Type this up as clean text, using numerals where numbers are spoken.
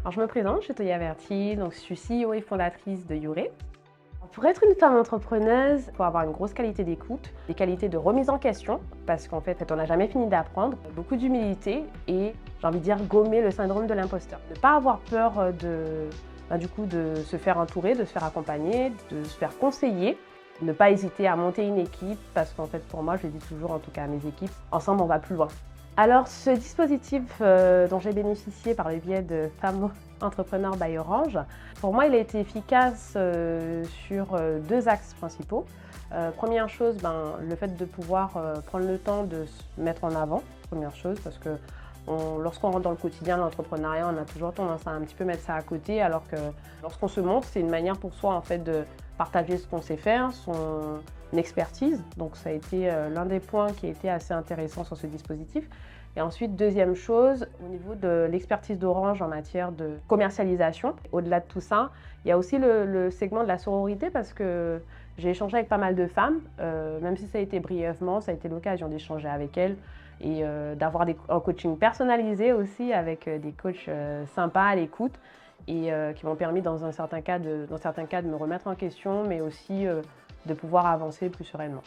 Alors, je me présente, je suis Toya Verti, donc je suis CEO et fondatrice de Youré. Pour être une femme entrepreneuse, il faut avoir une grosse qualité d'écoute, des qualités de remise en question, parce qu'en fait, on n'a jamais fini d'apprendre, beaucoup d'humilité et, j'ai envie de dire, gommer le syndrome de l'imposteur. Ne pas avoir peur de se faire entourer, de se faire accompagner, de se faire conseiller. Ne pas hésiter à monter une équipe, parce qu'en fait, pour moi, je le dis toujours, en tout cas à mes équipes, ensemble, on va plus loin. Alors, ce dispositif dont j'ai bénéficié par le biais de Femmes Entrepreneurs by Orange, pour moi, il a été efficace sur deux axes principaux. Première chose, le fait de pouvoir prendre le temps de se mettre en avant, première chose, parce que lorsqu'on rentre dans le quotidien de l'entrepreneuriat, on a toujours tendance à un petit peu mettre ça à côté, alors que lorsqu'on se montre, c'est une manière pour soi en fait de partager ce qu'on sait faire, son expertise. Donc ça a été l'un des points qui a été assez intéressant sur ce dispositif. Et ensuite, deuxième chose, au niveau de l'expertise d'Orange en matière de commercialisation, au-delà de tout ça, il y a aussi le segment de la sororité parce que j'ai échangé avec pas mal de femmes, même si ça a été brièvement, ça a été l'occasion d'échanger avec elles et d'avoir un coaching personnalisé aussi avec des coachs sympas à l'écoute et qui m'ont permis dans certains cas de me remettre en question, mais aussi de pouvoir avancer plus sereinement.